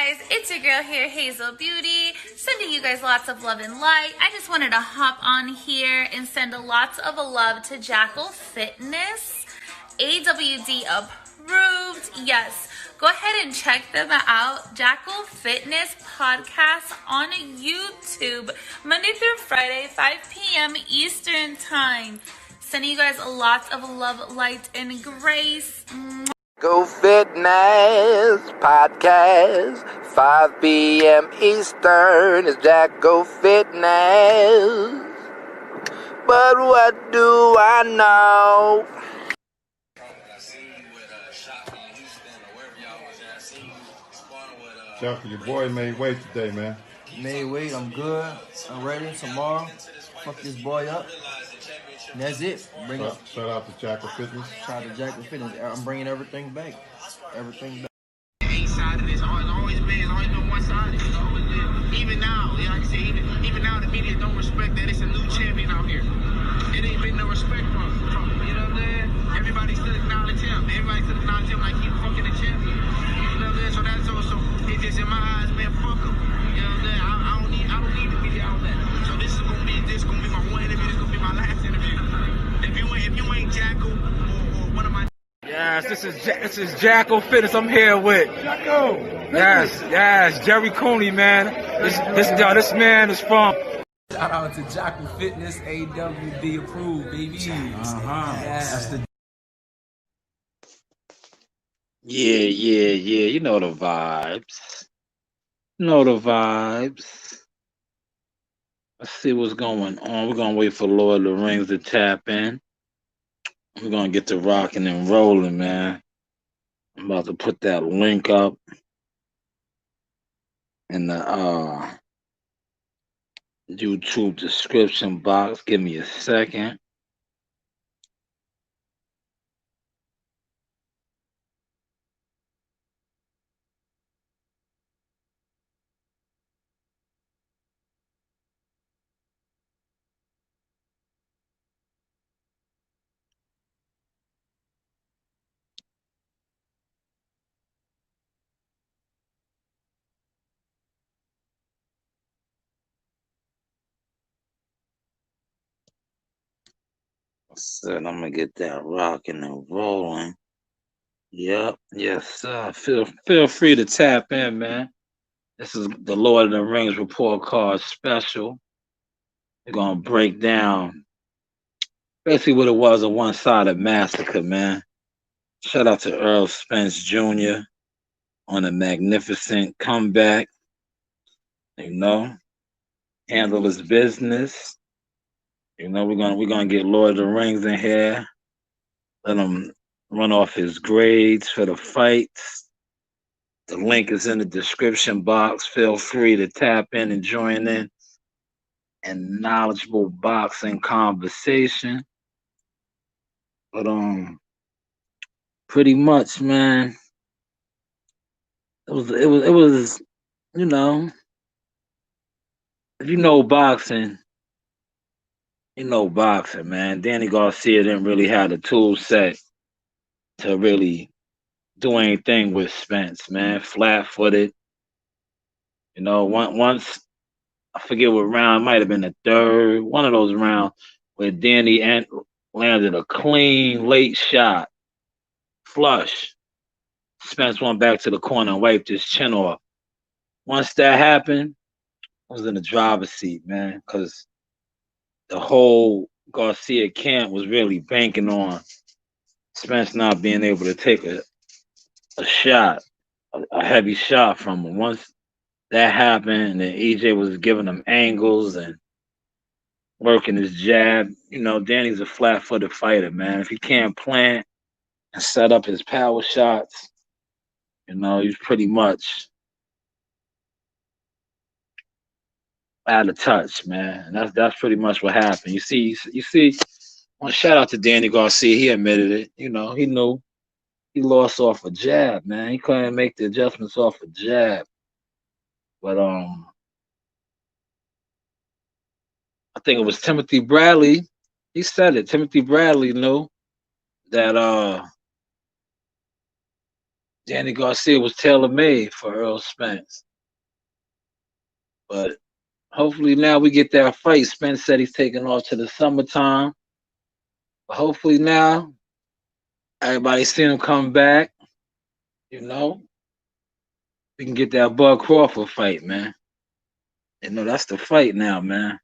guys, it's your girl here, Hazel Beauty, sending you guys lots of love and light. I just wanted to hop on here and send lots of love to Jackal Fitness, AWD approved. Yes, go ahead and check them out. Jackal Fitness podcast on YouTube, Monday through Friday, 5 p.m. Eastern time. Sending you guys lots of love, light, and grace. Go Fitness Podcast, 5 p.m. Eastern is Jack Go Fitness. But what do I know? Chuck, your boy made weight today, man. Made weight, I'm good. I'm ready tomorrow. Fuck this boy up. And that's it. Bring up. Shout out to Jackal Fitness. Shout out to Jackal Fitness. I'm bringing everything back. Everything back. Ain't side of this. It's always been one sided. It's always been. Even now, like I said, even now the media don't respect that it's a new champion out here. It ain't been no respect from him. You know what I'm saying? Everybody still acknowledge him. Everybody still acknowledge him like he's fucking a champion. You know what I'm saying? So that's also, it's just in my eyes, man, fuck him. You know what I'm saying? I don't need the media on that. So this is gonna be my one interview. This is gonna be my last interview. If you ain't Jackal or one of my. Yes, this is Jackal Fitness. I'm here with Jackal. Yes, Jerry Cooney, man. This man is from. Shout out to Jackal Fitness, AWD approved, baby. That's the. Yeah. You know the vibes. Let's see what's going on. We're gonna wait for Lord of the Rings to tap in. We're gonna get to rocking and rolling, man. I'm about to put that link up in the YouTube description box. Give me a second. So I'm gonna get that rocking and rolling. Yep, yes, sir. Feel free to tap in, man. This is the Lord of the Rings report card special. We're gonna break down basically what it was a one-sided massacre, man. Shout out to Earl Spence Jr. on a magnificent comeback. You know, handle his business. You know, we're gonna get Lord of the Rings in here. Let him run off his grades for the fights. The link is in the description box. Feel free to tap in and join in and knowledgeable boxing conversation. But pretty much, man, it was, you know, if you know boxing, man. Danny Garcia didn't really have the tool set to really do anything with Spence, man. Flat-footed. You know, once I forget what round, it might have been the third, one of those rounds where Danny landed a clean late shot, flush. Spence went back to the corner and wiped his chin off. Once that happened, I was in the driver's seat, man, because the whole Garcia camp was really banking on Spence not being able to take a shot, a heavy shot from him. Once that happened, and EJ was giving him angles and working his jab. You know, Danny's a flat-footed fighter, man. If he can't plant and set up his power shots, you know, he's pretty much out of touch, man. And that's pretty much what happened. You see, well, shout out to Danny Garcia. He admitted it. You know, he knew he lost off a jab, man. He couldn't make the adjustments off a jab. But I think it was Timothy Bradley. He said it. Timothy Bradley knew that Danny Garcia was tailor made for Earl Spence. But hopefully now we get that fight. Spence said he's taking off to the summertime. But hopefully now everybody's seen him come back. You know, we can get that Bud Crawford fight, man. You know, that's the fight now, man.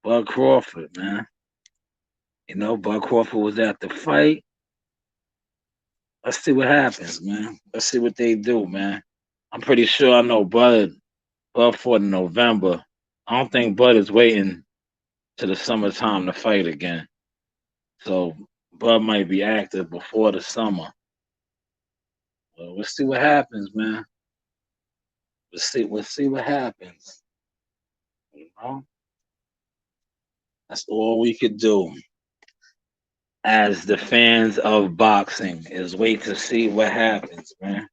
Bud Crawford, man. You know, Bud Crawford was at the fight. Let's see what happens, man. Let's see what they do, man. I'm pretty sure I know Bud fought in November. I don't think Bud is waiting to the summertime to fight again. So Bud might be active before the summer. Well, we'll see what happens, man. We'll see what happens. You know? That's all we could do as the fans of boxing is wait to see what happens, man.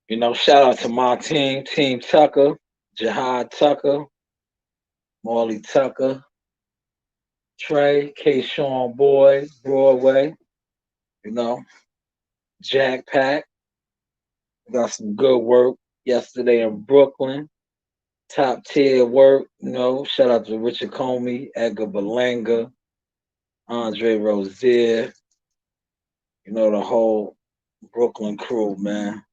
You know, shout out to my team, Team Tucker, Jihad Tucker, Marley Tucker, Trey, K. Sean Boy, Broadway, you know, Jack Pack. Got some good work yesterday in Brooklyn. Top tier work, you know. Shout out to Richard Comey, Edgar Berlanga, Andre Rozier, you know, the whole Brooklyn crew, man.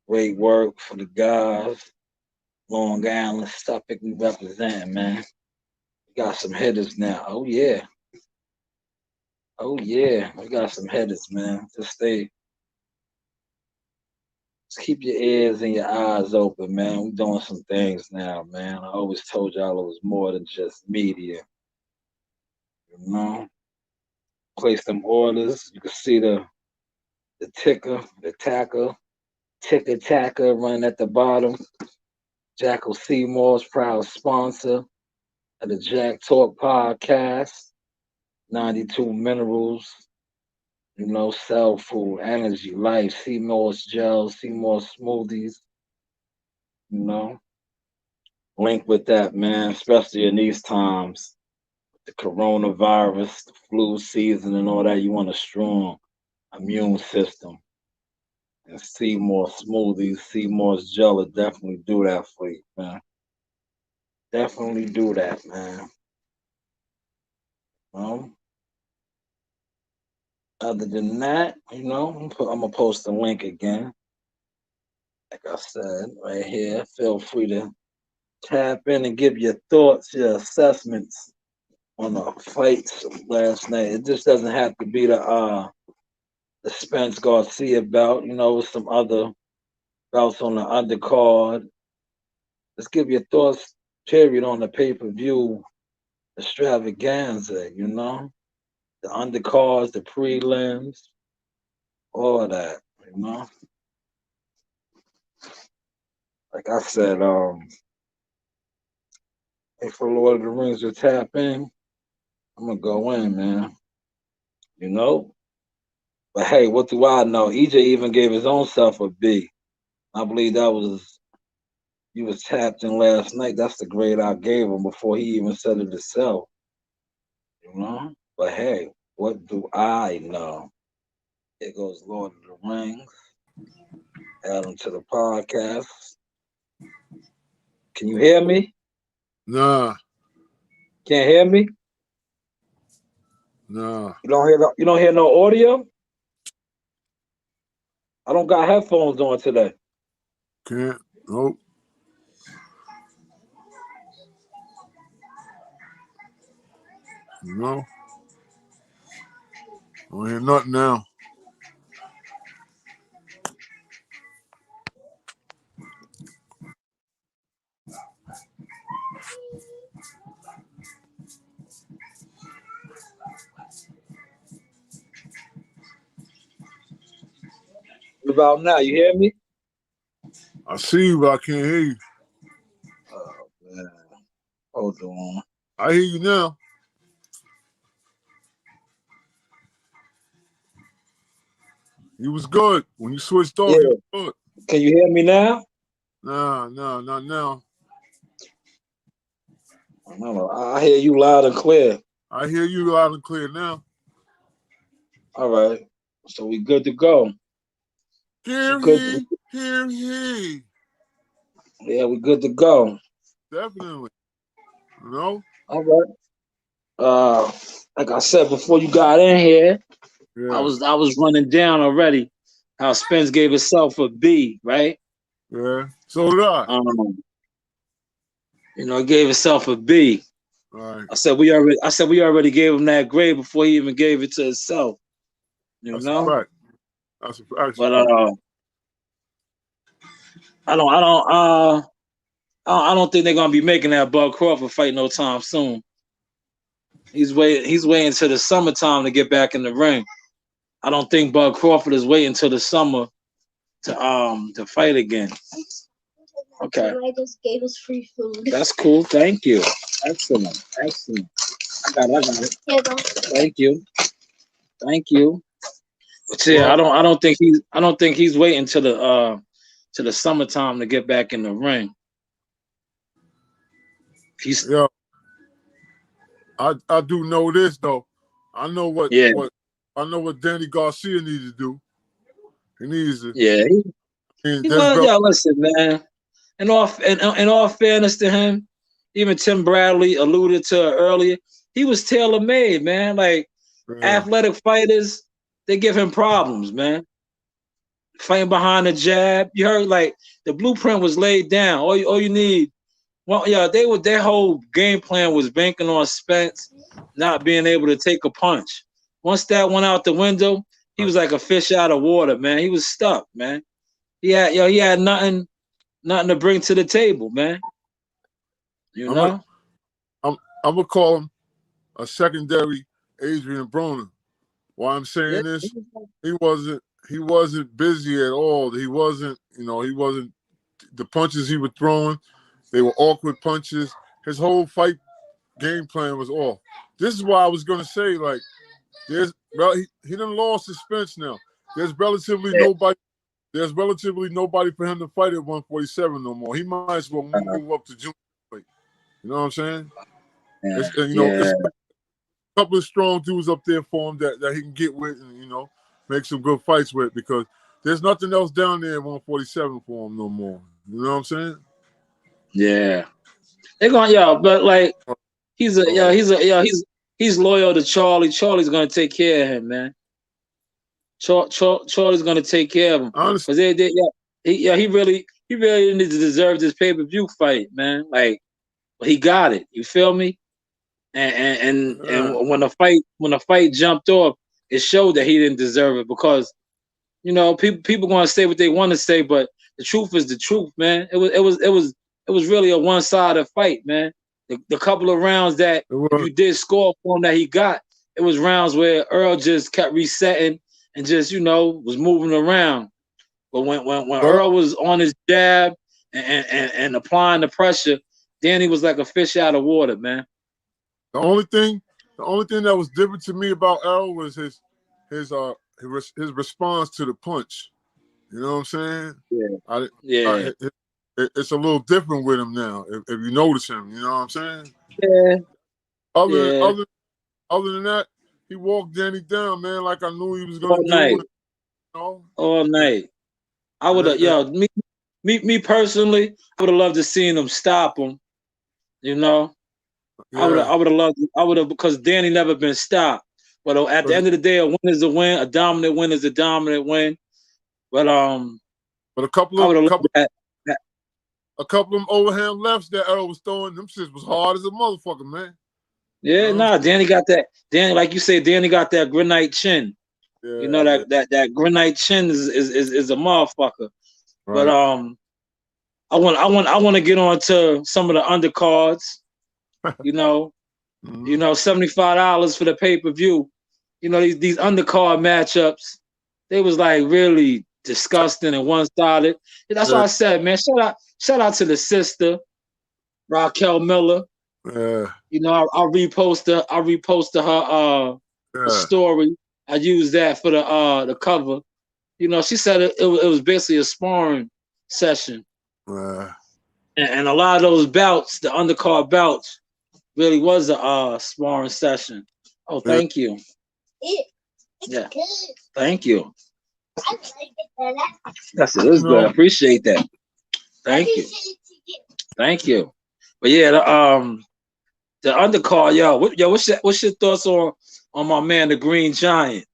Great work for the guys. Long Island, Suffolk, we represent, man. We got some hitters now. Oh, yeah. Oh, yeah. We got some hitters, man. Just keep your ears and your eyes open, man. We're doing some things now, man. I always told y'all it was more than just media. You know? Place them orders. You can see the ticker, the tacker, ticker tacker running at the bottom. Jackal Seymour's proud sponsor of the Jack Talk podcast. 92 Minerals, you know, Cell Food, Energy, Life, Seymour's Gels, Seymour's Smoothies, you know. Link with that, man, especially in these times. The coronavirus, the flu season, and all that. You want a strong immune system. And Seymour Smoothies, Seymour's Gel will definitely do that for you, man. Definitely do that, man. Other than that, you know, I'm gonna post the link again. Like I said, right here. Feel free to tap in and give your thoughts, your assessments on the fights last night. It just doesn't have to be the Spence Garcia bout, you know, with some other bouts on the undercard. Let's give your thoughts, period, on the pay-per-view extravaganza, you know? The undercards, the prelims, all of that, you know? Like I said, if for Lord of the Rings to tap in, I'm gonna go in, man. You know? But hey, what do I know? EJ even gave his own self a B. I believe he was tapped in last night. That's the grade I gave him before he even said it himself. You know? But hey, what do I know? Here goes Lord of the Rings. Add him to the podcast. Can you hear me? Nah. Can't hear me? Nah. You don't hear no audio? I don't got headphones on today. Can't. Nope. No. I don't hear nothing now. What about now? You hear me? I see you, but I can't hear you. Oh, man. Hold on. I hear you now. You was good. When you switched off, you was good. Can you hear me now? Nah, not now. I hear you loud and clear. I hear you loud and clear now. All right. So we good to go. Here Good. he, here he. Yeah, we good to go. Definitely. You know? All right. Like I said before you got in here, I Yeah. was running down already how Spence gave himself a B, right? Yeah. So did I. He gave himself a B. All right. I said we already gave him that grade before he even gave it to himself. You That's a know? fact. That's a fact. But I don't think they're gonna be making that Bud Crawford fight no time soon. He's waiting till the summertime to get back in the ring. I don't think Bud Crawford is waiting till the summer to fight again. Okay. I just gave us free food. That's cool. Thank you. Excellent. I got it. Yeah, Thank you. But yeah, I don't think he's waiting till the summertime to get back in the ring. Yeah. I do know this though. I know what Danny Garcia needs to do. He needs to. Yeah. Listen, man. In all fairness to him, even Tim Bradley alluded to it earlier. He was tailor-made, man. Like athletic fighters, they give him problems, man. Fighting behind the jab, you heard like the blueprint was laid down. All you need. Well, yeah, their whole game plan was banking on Spence not being able to take a punch. Once that went out the window, he was like a fish out of water, man. He was stuck, man. He had nothing to bring to the table, man. I'm gonna call him a secondary Adrian Broner. Why I'm saying this, he wasn't busy at all. He wasn't the punches he was throwing. They were awkward punches. His whole fight game plan was off. This is why I was gonna say, like, he done lost his Spence now. There's relatively nobody for him to fight at 147 no more. He might as well move up to junior weight. You know what I'm saying? It's a couple of strong dudes up there for him that he can get with and make some good fights with, because there's nothing else down there at 147 for him no more. You know what I'm saying? Yeah, they're going, but like he's loyal to Charlie. Charlie's gonna take care of him, man. Charlie's gonna take care of him because he really didn't deserve this pay-per-view fight, man. Like, he got it. You feel me? And when the fight jumped off, it showed that he didn't deserve it, because people gonna say what they want to say, but the truth is the truth, man. It was really a one-sided fight, man. The couple of rounds that you did score for him that he got, it was rounds where Earl just kept resetting and just was moving around. But when Earl was on his jab and applying the pressure, Danny was like a fish out of water, man. The only thing that was different to me about Earl was his response to the punch. You know what I'm saying? It's a little different with him now. If you notice him, you know what I'm saying? Yeah. Other than that, he walked Danny down, man, like I knew he was gonna do. All night. I would have, me personally, I would have loved to seen him stop him. I would have, because Danny never been stopped. But at the end of the day, a win is a win. A dominant win is a dominant win. But a couple of them overhand lefts that Earl was throwing, them shits was hard as a motherfucker, man. Yeah, Danny got that. Danny, like you said, Danny got that granite chin. Yeah, that granite chin is a motherfucker. Right. But I want to get on to some of the undercards. $75 for the pay-per-view. These undercard matchups, they was like really disgusting and one-sided. That's why I said, man, shout out to the sister, Raquel Miller. Yeah. I'll repost her story. I used that for the cover. She said it was basically a sparring session. And a lot of those bouts, the undercard bouts, really was a sparring session. Oh, thank you. Yeah, thank you. That's it. It's You good. I know, appreciate that. Thank you. Thank you. But yeah, the undercard, what's your thoughts on my man, the Green Giant,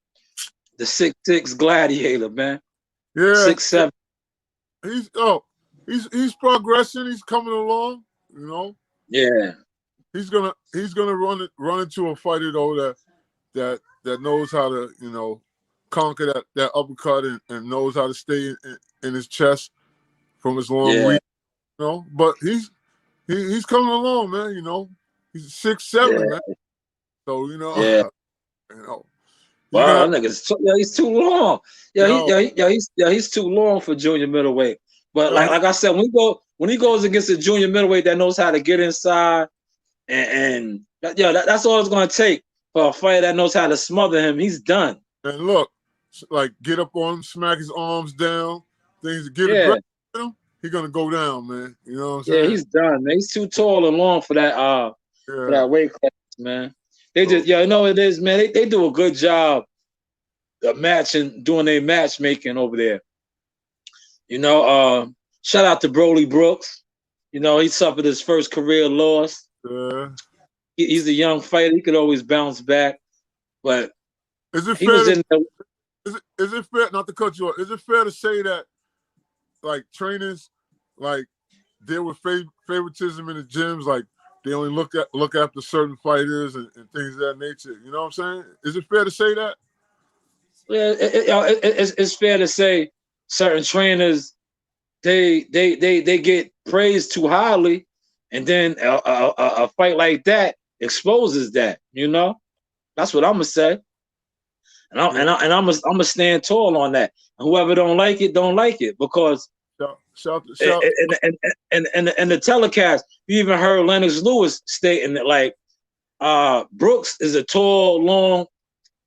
the 6'6" gladiator, man? yeah, 6'7". he's progressing. He's coming along. You know, Yeah. he's gonna run into a fighter though that knows how to conquer that uppercut and knows how to stay in his chest from his long Yeah. reach. You know, but he's coming along, man. You know, he's 6'7", Yeah. man. So Yeah. you know, you're Wow, gonna that nigga's he's too long. yo He's too long for junior middleweight. But yo like I said, when he goes against a junior middleweight that knows how to get inside that's all it's gonna take for a fighter that knows how to smother him. He's done. and look, like get up on him, smack his arms down, things to get Yeah, aggressive with him. He's gonna go down, man. You know what I'm yeah, saying? he's done, man. He's too tall and long for Yeah. that weight class, man. They So, just you know what it is, man. They do a good job of doing their matchmaking over there. You know, shout out to Broly Brooks. You know, he suffered his first career loss. yeah. He's a young fighter. He could always bounce back. But Is it he fair? was in the Is it fair? Not to cut you off. Is it fair to say that like trainers like deal with favoritism in the gyms? Like they only look after certain fighters and things of that nature. You know what I'm saying? Is it fair to say that? Yeah, it's fair to say certain trainers they get praised too highly, and then a fight like that exposes that. You know, that's what I'm gonna say, I'm gonna stand tall on that. And whoever don't like it because Shout. in the telecast, you even heard Lennox Lewis stating that like Brooks is a tall, long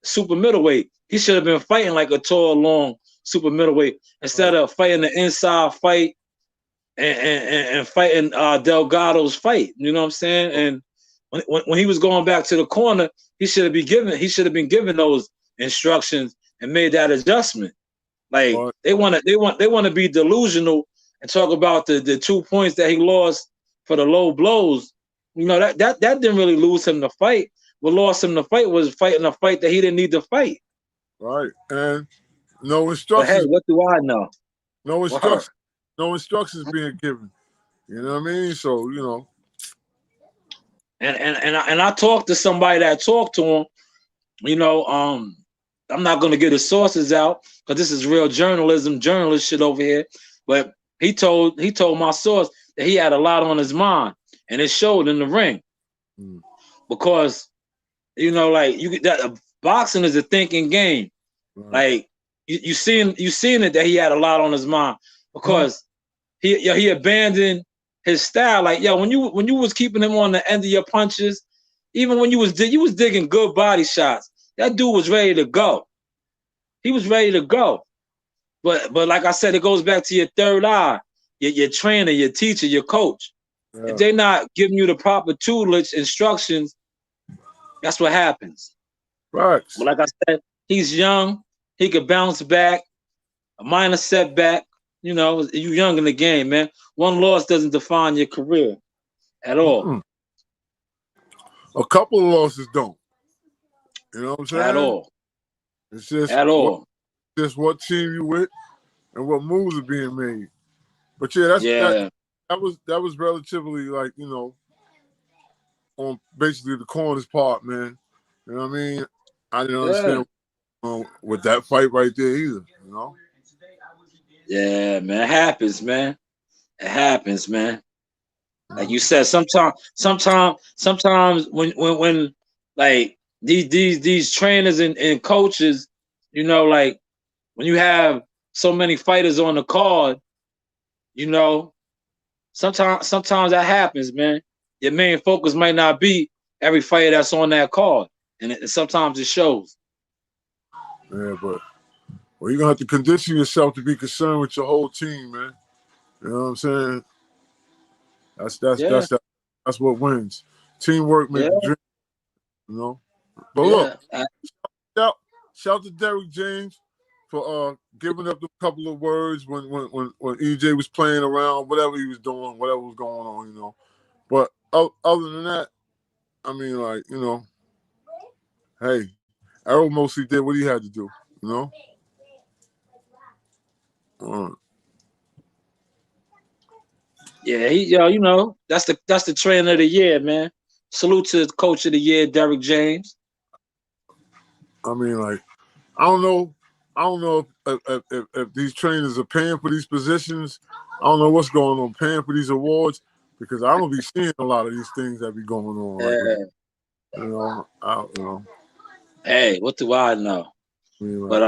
super middleweight. He should have been fighting like a tall, long super middleweight instead of fighting the inside fight and fighting Delgado's fight. You know what I'm saying? And when he was going back to the corner, he should have been given those instructions and made that adjustment. Like they want to be delusional and talk about the 2 points that he lost for the low blows. You know that didn't really lose him the fight. What lost him the fight was fighting a fight that he didn't need to fight. Right, and no But hey, instructions. what do I know? No instructions. No instructions being given. You know what I mean? So And I talked to somebody that talked to him. You know, I'm not gonna get his sources out because this is real journalist shit over here. But he told my source that he had a lot on his mind, and it showed in the ring. Because like boxing is a thinking game. Like you seen it that he had a lot on his mind because he abandoned his style. Like when you was keeping him on the end of your punches, even when you was digging good body shots, that dude was ready to go. He was ready to go. But like I said, it goes back to your third eye, your trainer, your teacher, your coach. Yeah. If they're not giving you the proper tutelage instructions, that's what happens. Right. But like I said, he's young. He could bounce back. A minor setback. You're young in the game, man. One loss doesn't define your career at all. A couple of losses don't. You know what I'm saying? At all. It's just at all. Just what team you with and what moves are being made. But yeah, that was relatively like, on basically the corner's part, man. You know what I mean? I didn't understand with that fight right there either, Yeah, man. It happens, man. It happens, man. Like you said, sometimes when like these trainers and coaches, like when you have so many fighters on the card, sometimes that happens, man. Your main focus might not be every fighter that's on that card, and sometimes it shows. Yeah, but you're gonna have to condition yourself to be concerned with your whole team, man. You know what I'm saying? That's what wins. Teamwork makes the dream, But look, shout to Derrick James for giving up a couple of words when EJ was playing around, whatever he was doing, whatever was going on, you know. But other than that, I mean, like, you know, hey, Errol mostly did what he had to do, you know. Yeah, you know, that's the trainer of the year, man. Salute to coach of the year, Derrick James. I mean, like, I don't know if these trainers are paying for these positions. I don't know what's going on, paying for these awards, because I don't be seeing a lot of these things that be going on. Like, you know, you know. Hey, what do I know? I mean, like, but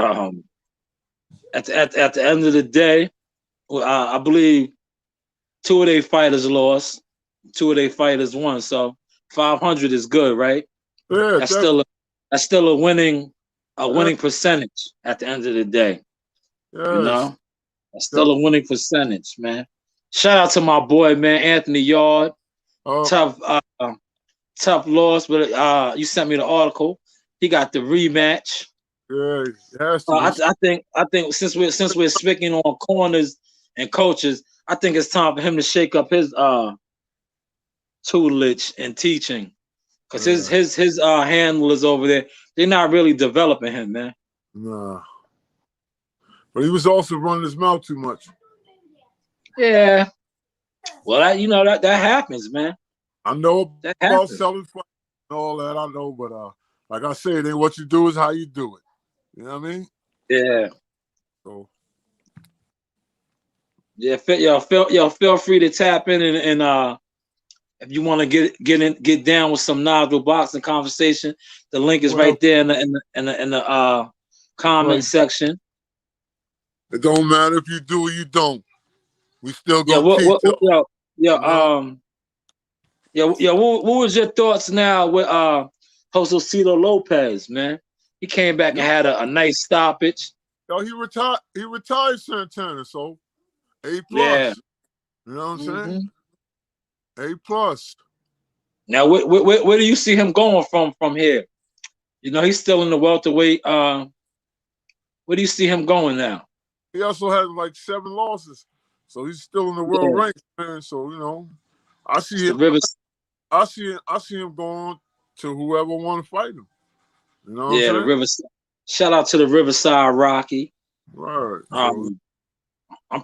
at the end of the day, I believe 2 of their fighters lost, 2 of their fighters won. So 500 is good, right? Yeah, that's still a winning percentage at the end of the day. Yes. You know, that's still a winning percentage, man. Shout out to my boy, man, Anthony Yard. Tough loss, but you sent me the article. He got the rematch. Yeah, it has to be. I think since we're speaking on corners and coaches, I think it's time for him to shake up his tutelage and teaching, because his handlers over there, they're not really developing him, man. Nah, but he was also running his mouth too much. Yeah, well, that happens, man. I know that about happens. selling fights and all that. I know, but like I said, then what you do is how you do it. You know what I mean? Yeah. So. Yeah, feel free to tap in and if you want to get down with some novel boxing conversation, the link is right there in the comment section. It don't matter if you do or you don't. We still gonna teach. What was your thoughts now with Josecito Lopez, man? He came back and had a nice stoppage. Yo, he retired Santana, so A+. Yeah. You know what I'm saying? A+. Now, where do you see him going from here? You know, he's still in the welterweight. Where do you see him going now? He also had like 7 losses, so he's still in the world ranks, man. So you know, I see him. I see him going to whoever want to fight him. You know what I'm saying? Shout out to the Riverside Rocky. Right. I'm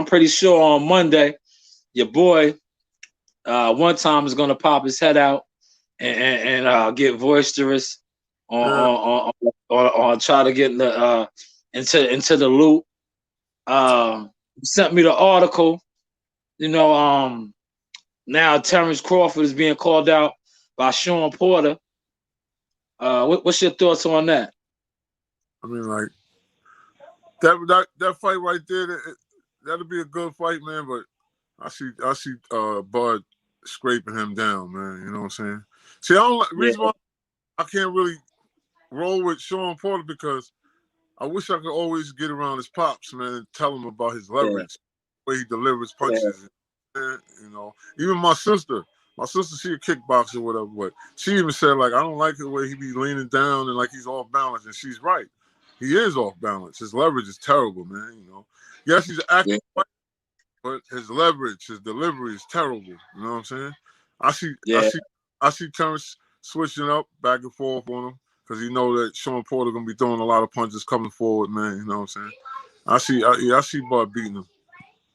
pretty sure on Monday, your boy, one time is gonna pop his head out and get boisterous on try to get into the loop. Sent me the article. You know, now Terrence Crawford is being called out by Sean Porter. What's your thoughts on that? I mean, like that fight right there, that'll be a good fight, man. But I see Bud scraping him down, man. You know what I'm saying? See, reason why I can't really roll with Sean Porter, because I wish I could always get around his pops, man, and tell him about his leverage, the way he delivers punches. You know, even my sister, she a kickboxer or whatever, but she even said, like, I don't like the way he be leaning down and like he's off balance, and she's right. He is off balance. His leverage is terrible, man. You know, yes, he's an active fighter, but his leverage, his delivery is terrible. You know what I'm saying? I see Terrence switching up back and forth on him, because you know that Sean Porter gonna be throwing a lot of punches coming forward, man. You know what I'm saying? I see Bud beating him.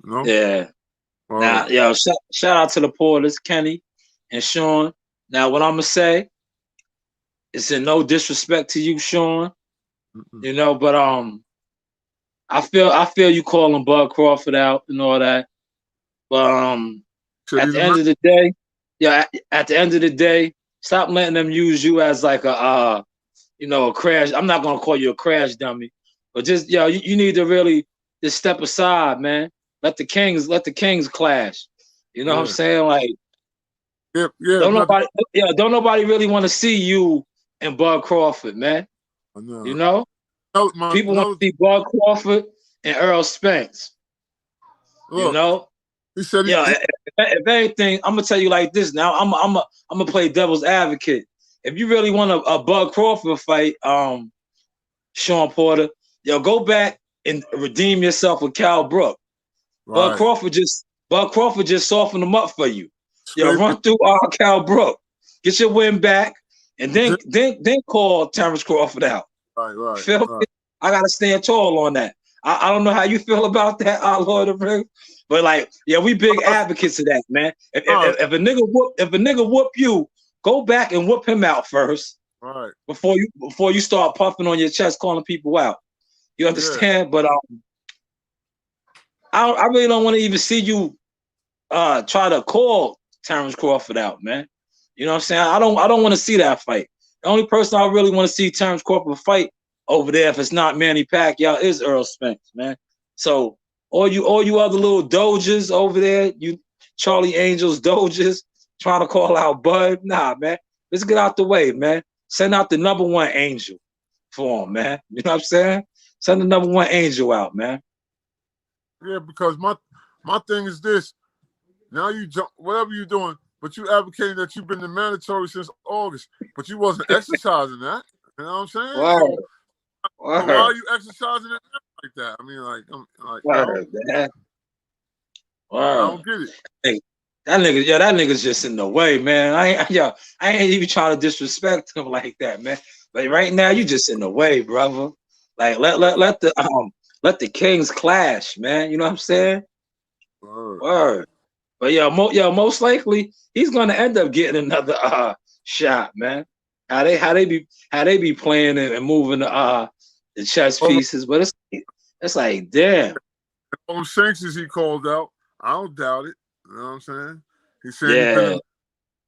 You know? Yeah. Now, shout out to the Porters, Kenny and Sean. Now, what I'm gonna say, it's in no disrespect to you, Sean. You know, but I feel you calling Bud Crawford out and all that. But at the end of the day, stop letting them use you as like a crash. I'm not gonna call you a crash dummy, but just you need to really just step aside, man. Let the Kings clash. You know what I'm saying? Like, don't nobody really want to see you and Bud Crawford, man. You know, people want to see Bud Crawford and Earl Spence. Look, you know, he said, if anything, I'm gonna tell you like this. Now, I'm gonna play devil's advocate. If you really want a Bud Crawford fight, Sean Porter, yo, go back and redeem yourself with Cal Brook. Right. Bud Crawford just softened them up for you. Yo, Scrape run it. through Cal Brook, get your win back, and then call Terrence Crawford out. Right. Feel me? I gotta stand tall on that. I don't know how you feel about that, Lord of the Rings, but like, yeah, we big advocates of that, man. If a nigga whoop you, go back and whoop him out first. Right. Before you start puffing on your chest, calling people out. You understand? Yeah. But I really don't want to even see you try to call Terrence Crawford out, man. You know what I'm saying? I don't want to see that fight. The only person I really want to see Terrence Crawford fight over there, if it's not Manny Pacquiao, is Earl Spence, man. So all you other little doges over there, you Charlie Angels doges trying to call out Bud, nah, man. Let's get out the way, man. Send out the number one angel for him, man. You know what I'm saying? Send the number one angel out, man. Yeah, because my thing is this. Now you jump, whatever you're doing, but you advocating that you've been in mandatory since August, but you wasn't exercising that. You know what I'm saying? Word. So why are you exercising it like that? I mean, like, Word, man. Word. I don't get it. Hey, that nigga's just in the way, man. I ain't even trying to disrespect him like that, man. Like right now, you just in the way, brother. Like let the kings clash, man. You know what I'm saying? Word. But most likely he's gonna end up getting another shot, man. How they be playing and moving the chess pieces, but it's like damn. All sanctions he called out, I don't doubt it. You know what I'm saying? He said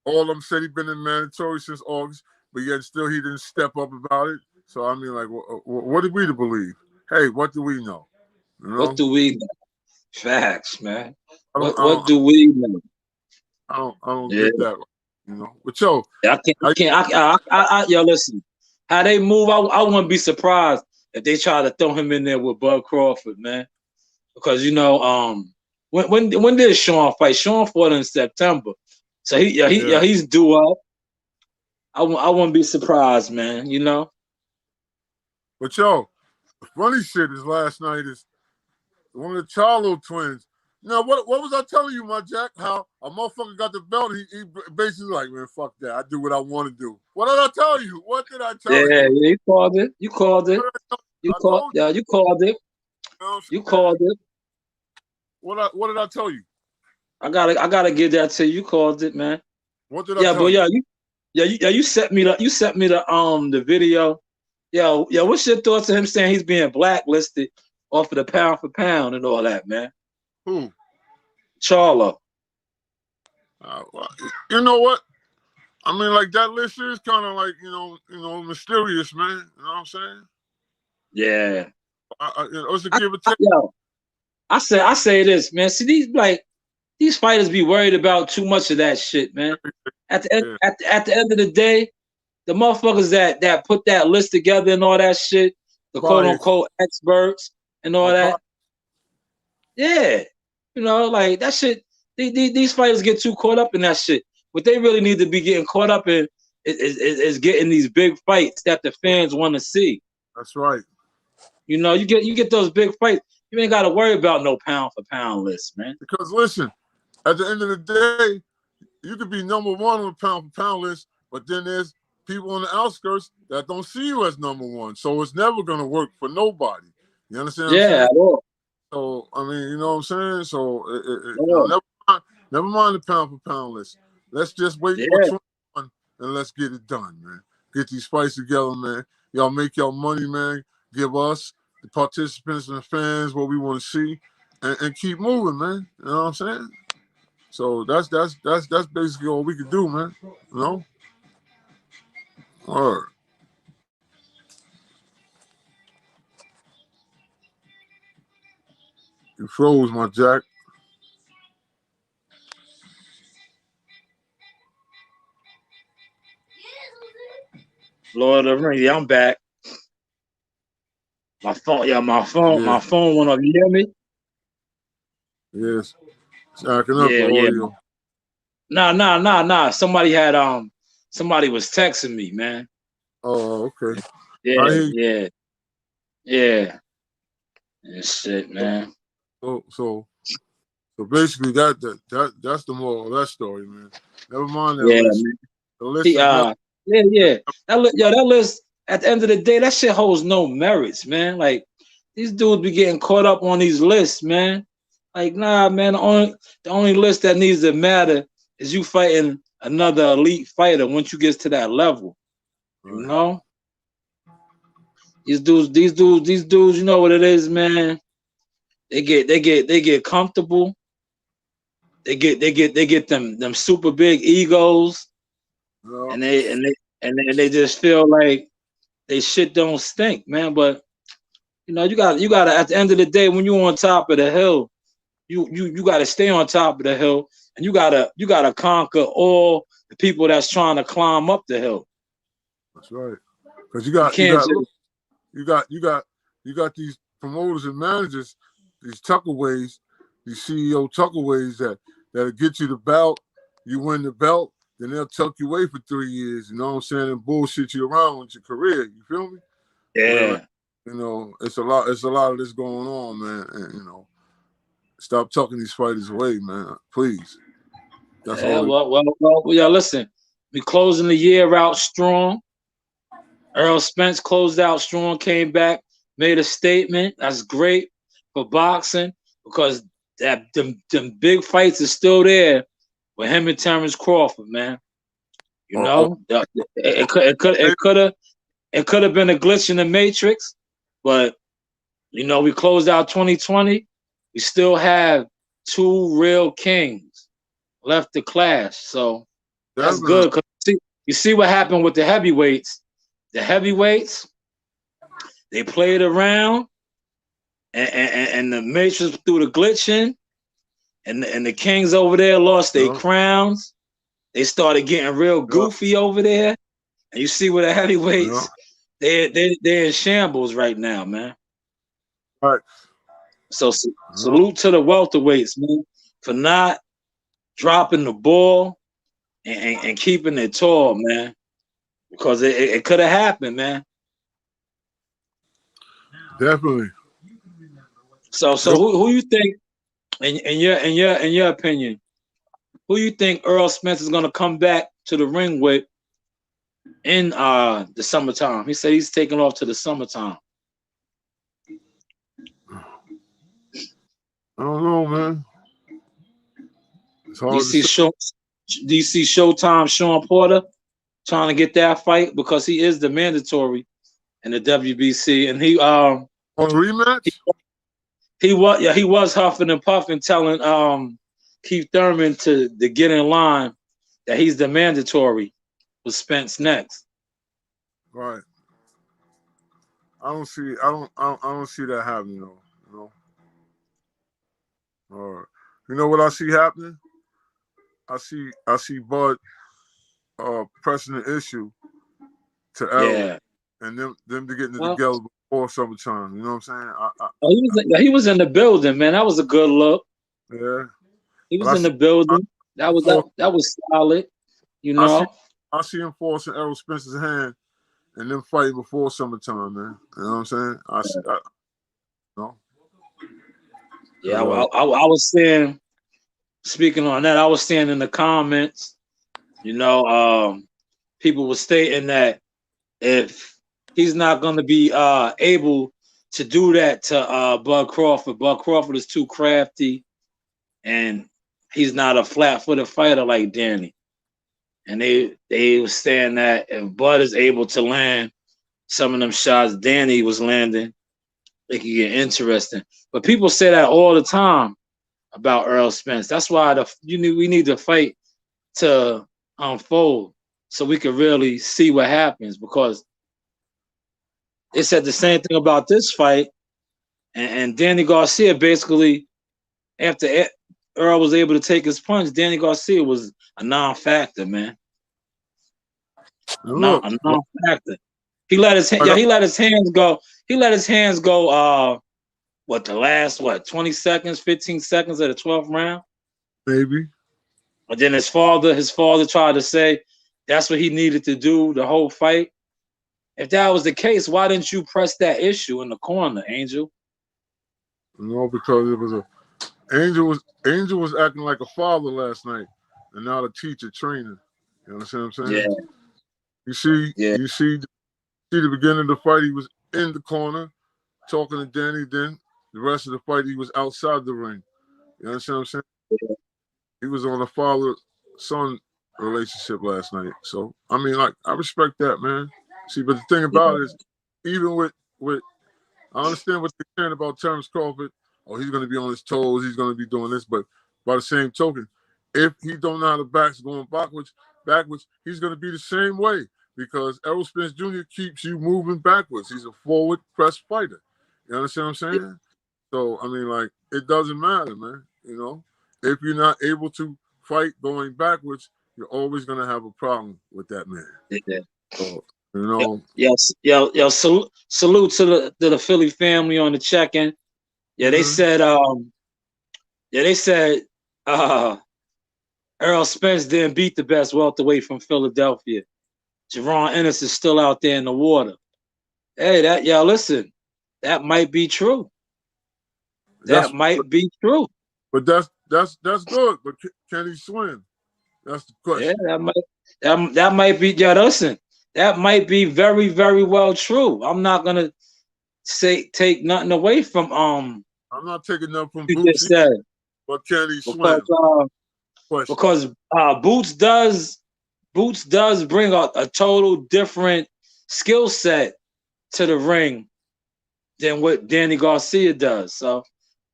all of them said he'd been in mandatory since August, but yet still he didn't step up about it. So I mean, like, what did we to believe? Hey, what do we know? You know? What do we know? Facts, man. What do we know? I don't get that, you know. But yo, yo, listen. How they move, I wouldn't be surprised if they try to throw him in there with Bud Crawford, man. Because you know, when did Sean fight? Sean fought in September, so he's due up. I wouldn't be surprised, man. You know. But yo, the funny shit is last night is one of the Charlo twins. Now, what was I telling you, my Jack? How a motherfucker got the belt? He basically like, man, fuck that. I do what I want to do. What did I tell you? What did I tell you? Yeah, you called it. You called it. You called it. You called it. What did I tell you? I gotta give that to you. You called it, man. What did I tell you? You sent me the video. Yo, what's your thoughts on him saying he's being blacklisted off of the pound for pound and all that, man? Who? Charlo. Well, you know what? I mean, like that list is kind of like you know mysterious, man. You know what I'm saying? Yeah. It's a give or take. I say this, man. See these fighters be worried about too much of that shit, man. At the end of the day, the motherfuckers that put that list together and all that shit, the quote unquote experts and all that. Yeah. You know, like that shit, these fighters get too caught up in that shit. What they really need to be getting caught up in is getting these big fights that the fans want to see. That's right. You know, you get those big fights. You ain't got to worry about no pound for pound list, man. Because listen, at the end of the day, you could be number one on the pound for pound list, but then there's people on the outskirts that don't see you as number one. So it's never going to work for nobody. You understand what I'm saying? At all. So, I mean, you know what I'm saying? So, never mind the pound for pound list. Let's just wait for 21 and let's get it done, man. Get these fights together, man. Y'all make y'all money, man. Give us, the participants and the fans, what we want to see, and keep moving, man. You know what I'm saying? So that's basically all we can do, man. You know? All right. You froze, my Jack. Lord of the Rings, yeah, I'm back. My phone went off. You hear me? Yes. Jacking up the audio. Nah. Somebody was texting me, man. Oh, okay. Yeah. And shit, man. So basically that's the moral of that story, man. Never mind that Yeah, list. man. The list is Yeah. That list, at the end of the day, that shit holds no merits, man. Like, these dudes be getting caught up on these lists, man. Like, nah, man, the only list that needs to matter is you fighting another elite fighter once you get to that level. You know? These dudes, you know what it is, man. They get comfortable. They get them super big egos, and they just feel like they shit don't stink, man. But you know, you got at the end of the day, when you're on top of the hill, you got to stay on top of the hill, and you gotta conquer all the people that's trying to climb up the hill. That's right. Because you got these promoters and managers, these Tuckerways, these CEO Tuckerways that'll get you the belt, you win the belt, then they'll tuck you away for 3 years, you know what I'm saying, and bullshit you around with your career. You feel me? Yeah. Well, you know, it's a lot of this going on, man. And you know, stop tucking these fighters away, man. Please. That's all. Well, yeah, listen, we closing the year out strong. Earl Spence closed out strong, came back, made a statement. That's great for boxing because them big fights are still there with him and Terrence Crawford, man. You know, it could have been a glitch in the matrix, but you know, we closed out 2020. We still have 2 real kings left to clash, so that's good. Cause you see what happened with the heavyweights. The heavyweights, they played around, and the matrix threw the glitch in, and the kings over there lost their crowns. They started getting real goofy over there, and you see where the heavyweights, they're in shambles right now, man. All right. So salute to the welterweights, man, for not dropping the ball and keeping it tall, man. Because it could have happened, man. Definitely. So who you think, in your opinion, who you think Earl Spence is gonna come back to the ring with in the summertime? He said he's taking off to the summertime. I don't know, man. It's hard Do you see Showtime Sean Porter trying to get that fight because he is the mandatory in the WBC, and he on a rematch. He was huffing and puffing, telling Keith Thurman to get in line that he's the mandatory with Spence next. Right. I don't see that happening though. You know. All right. You know what I see happening? I see Bud pressing the issue to Errol and them to getting it together before summertime. You know what I'm saying? He was in the building, man. That was a good look. Yeah. He was in the building. That was solid. You know. I see him forcing Errol Spence's hand and them fighting before summertime, man. You know what I'm saying? Yeah, I was saying, speaking on that, I was saying in the comments, you know, people were stating that if he's not going to be able to do that to Bud Crawford is too crafty, and he's not a flat-footed fighter like Danny. And they were saying that if Bud is able to land some of them shots Danny was landing, it could get interesting. But people say that all the time about Earl Spence. That's why we need to fight to unfold so we can really see what happens, because they said the same thing about this fight, and Danny Garcia basically, after Earl was able to take his punch, Danny Garcia was a non-factor, man. A non-factor. He let his hands go. He let his hands go. The last 20 seconds, 15 seconds of the 12th round, maybe. But then his father tried to say that's what he needed to do the whole fight. If that was the case, why didn't you press that issue in the corner, Angel? You know, because it was a Angel was acting like a father last night, and not a teacher trainer. You understand what I'm Yeah, saying? yeah, You see the beginning of the fight. He was in the corner talking to Danny. Then the rest of the fight, he was outside the ring. You understand what I'm saying? yeah. He was on a father-son relationship last night. So I mean, like, I respect that, man. See, but the thing about it is, even with I understand what they're saying about Terrence Crawford. Oh, he's going to be on his toes. He's going to be doing this. But by the same token, if he don't know how the back's going backwards, he's going to be the same way because Errol Spence Jr. keeps you moving backwards. He's a forward press fighter. You understand what I'm saying? So, I mean, like, it doesn't matter, man. You know, if you're not able to fight going backwards, you're always going to have a problem with that man. Yeah. So, you know. Yo, salute to the Philly family on the check-in. Yeah, they said Earl Spence didn't beat the best welterweight from Philadelphia. Jerron Ennis is still out there in the water. Hey, listen, that might be true. That might be true. But that's good. But can he swim? That's the question. Yeah, that might be. Yeah, listen, that might be very, very well true. I'm not gonna take nothing away from I'm not taking nothing from you Boots. just said, But can he swim? Because Boots does bring a total different skill set to the ring than what Danny Garcia does. So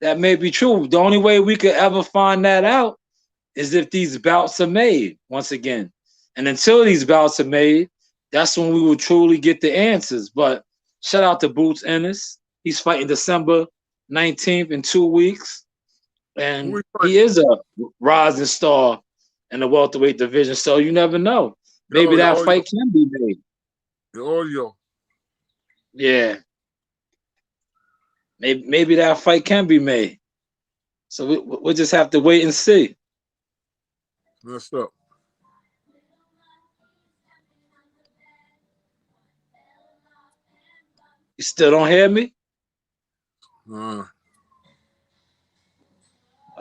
that may be true. The only way we could ever find that out is if these bouts are made once again. And until these bouts are made, that's when we will truly get the answers. But shout out to Boots Ennis. He's fighting December 19th in 2 weeks. And he is a rising star in the welterweight division. So you never know. Maybe that fight can be made. The audio. Yeah. Maybe that fight can be made. So we'll just have to wait and see. Messed up. You still don't hear me? I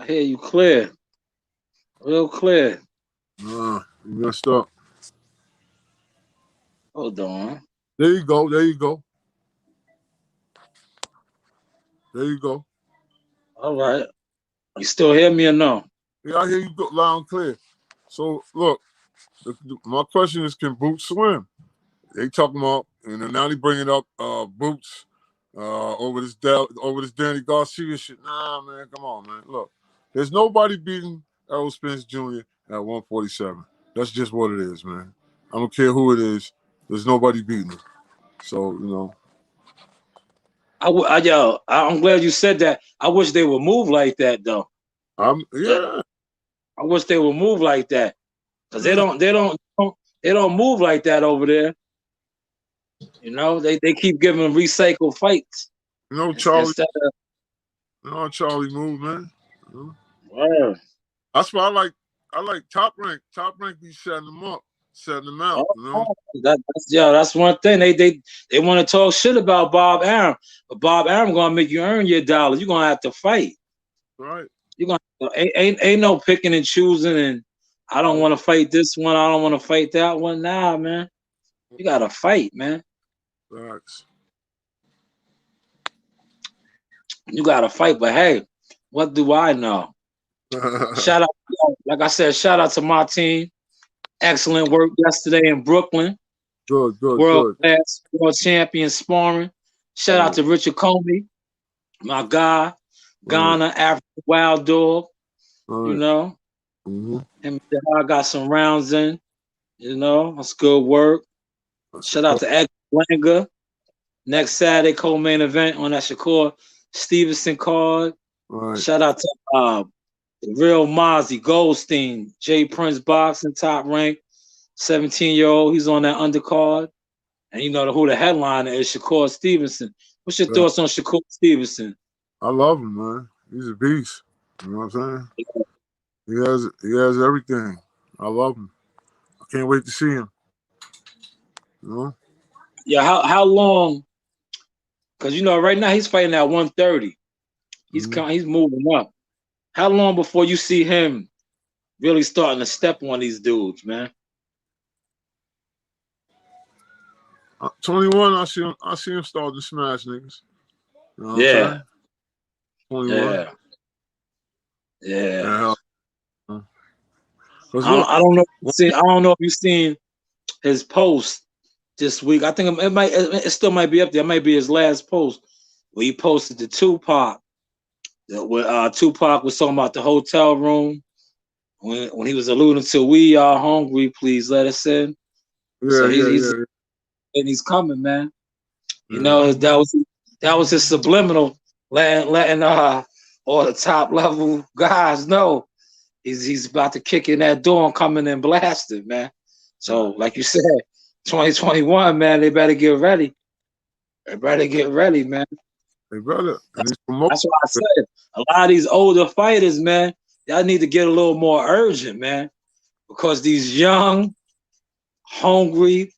hear you clear. Real clear. You messed up. Hold on. There you go. There you go. There you go. All right. You still hear me or no? Yeah, I hear you loud and clear. So, look, my question is, can Boots swim? They talking about, and now they bringing up Boots over this Danny Garcia shit. Nah, man, come on, man. Look, there's nobody beating Errol Spence Jr. at 147. That's just what it is, man. I don't care who it is. There's nobody beating him. So, you know. I'm glad you said that. I wish they would move like that, though. Yeah. I wish they would move like that, because they don't move like that over there. You know, they keep giving recycled fights. You know, Charlie. Charlie move, man. Yeah. That's why I like Top Rank. Top Rank be setting them up, setting them out. You know? That's one thing. They want to talk shit about Bob Arum, but Bob Arum gonna make you earn your dollar. You're gonna have to fight. Right. Ain't no picking and choosing, and I don't want to fight this one. I don't want to fight that one. Nah, man. You gotta fight, man. Thanks. You gotta fight, but hey, what do I know? Shout out, like I said, shout out to my team. Excellent work yesterday in Brooklyn. Good. World class, world champion sparring. Shout out to Richard Comey, my guy, Ghana, African Wild Dog. You know, and I got some rounds in. You know, that's good work. Shout out to Ed Langer. Next Saturday, co-main event on that Shakur Stevenson card. Shout out to the real Mozzie Goldstein, J Prince Boxing, Top Rank, 17-year-old. He's on that undercard. And you know who the headliner is, Shakur Stevenson. What's your thoughts on Shakur Stevenson? I love him, man. He's a beast. You know what I'm saying? He has everything. I love him. I can't wait to see him. You know? Yeah, how long? Because you know, right now he's fighting at 130. He's moving up. How long before you see him really starting to step on these dudes, man? 21, I see him starting to smash niggas. You know what I'm saying? 21. Yeah. I don't know. I don't know if you've seen his post this week. I think it still might be up there. It might be his last post where he posted to Tupac. Where Tupac was talking about the hotel room when he was alluding to, "We are hungry, please let us in." He's coming, man. You know, that was his subliminal, letting all the top level guys know he's about to kick in that door and come in and blast it, man. So, like you said, 2021, man, they better get ready. They better get ready, man. They better. That's why I said a lot of these older fighters, man, y'all need to get a little more urgent, man, because these young, hungry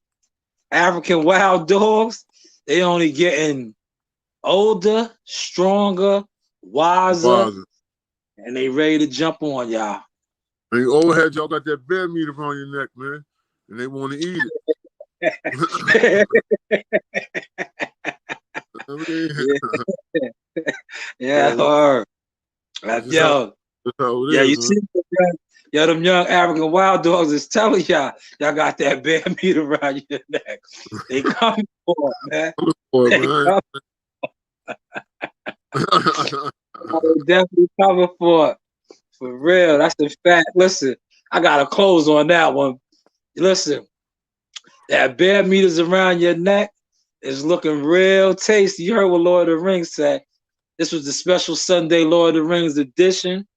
African wild dogs, they only getting older, stronger, wiser, and they ready to jump on y'all. And you old heads, y'all got that bear meat around your neck, man, and they want to eat it. You see, them young African wild dogs is telling y'all got that bear meat around your neck. They coming for it, man. They definitely coming for it. For real, that's the fact. Listen, I gotta close on that one. Listen, that bear meat is around your neck is looking real tasty. You heard what Lord of the Rings said. This was the special Sunday Lord of the Rings edition.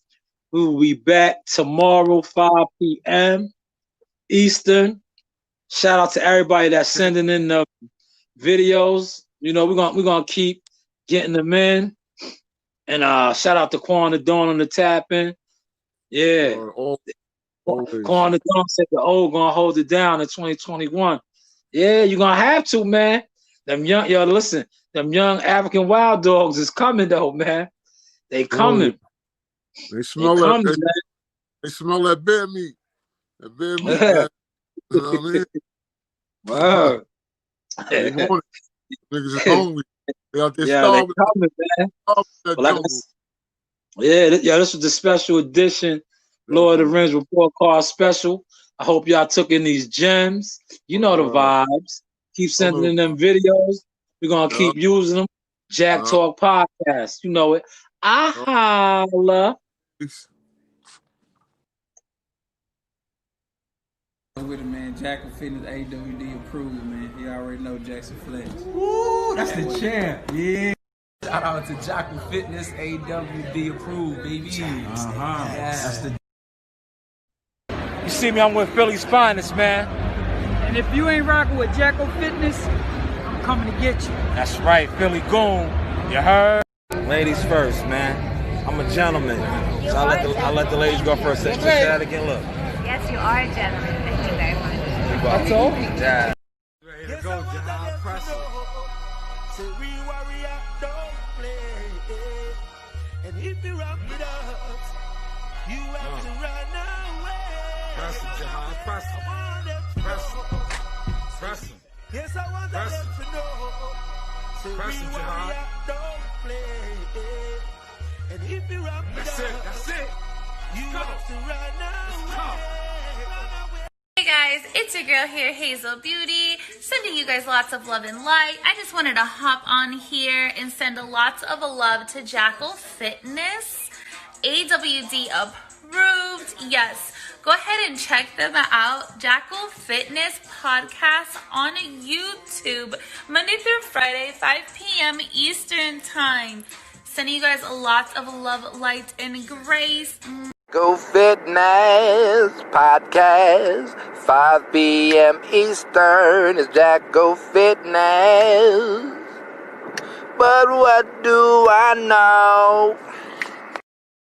We will be back tomorrow, 5 p.m. Eastern. Shout out to everybody that's sending in the videos. You know, we're gonna keep getting them in. And shout out to Quan the Dawn on the tapping. Yeah. Quan the Dawn said the old gonna hold it down in 2021. Yeah, you're gonna have to, man. Them young, listen, them young African wild dogs is coming though, man. They coming. They smell that. They smell that bear meat. That bear meat. Man. You know what I mean? Wow. They want it. Niggas is hungry. They out there starving. They coming, man. This was the special edition Lord of the Rings report card special. I hope y'all took in these gems. You know the vibes. Keep sending in them videos. We're gonna keep using them. Jack Talk Podcast. You know it. I holla. With it, man. Jackal Fitness AWD approved, man. You already know Jackson Flex. Woo, that's the champ. Yeah. Shout out to Jackal Fitness AWD approved, baby. That's the. You see me, I'm with Philly's finest, man. And if you ain't rocking with Jackal Fitness, I'm coming to get you. That's right, Philly Goon. You heard? Ladies first, man. I'm a gentleman. So I let the ladies go first. Say that again, look. Yes, you are a gentleman. Thank you very much. I told you. Yeah. Ready to go, John. Press it. Say we warrior don't play. And if you rock with us, you have to run away. Press it, Jahan. Press it. Press it. Press it. Yes, I want them to know. Say we warrior don't play. And if you rock with us, that's it. You have to run away. Hey guys, it's your girl here, Hazel Beauty, sending you guys lots of love and light. I just wanted to hop on here and send lots of love to Jackal Fitness, AWD approved. Yes, go ahead and check them out. Jackal Fitness podcast on YouTube, Monday through Friday, 5 p.m. Eastern time. Sending you guys lots of love, light, and grace. Go Fitness Podcast, 5 p.m. Eastern is Jackal Fitness. But what do I know?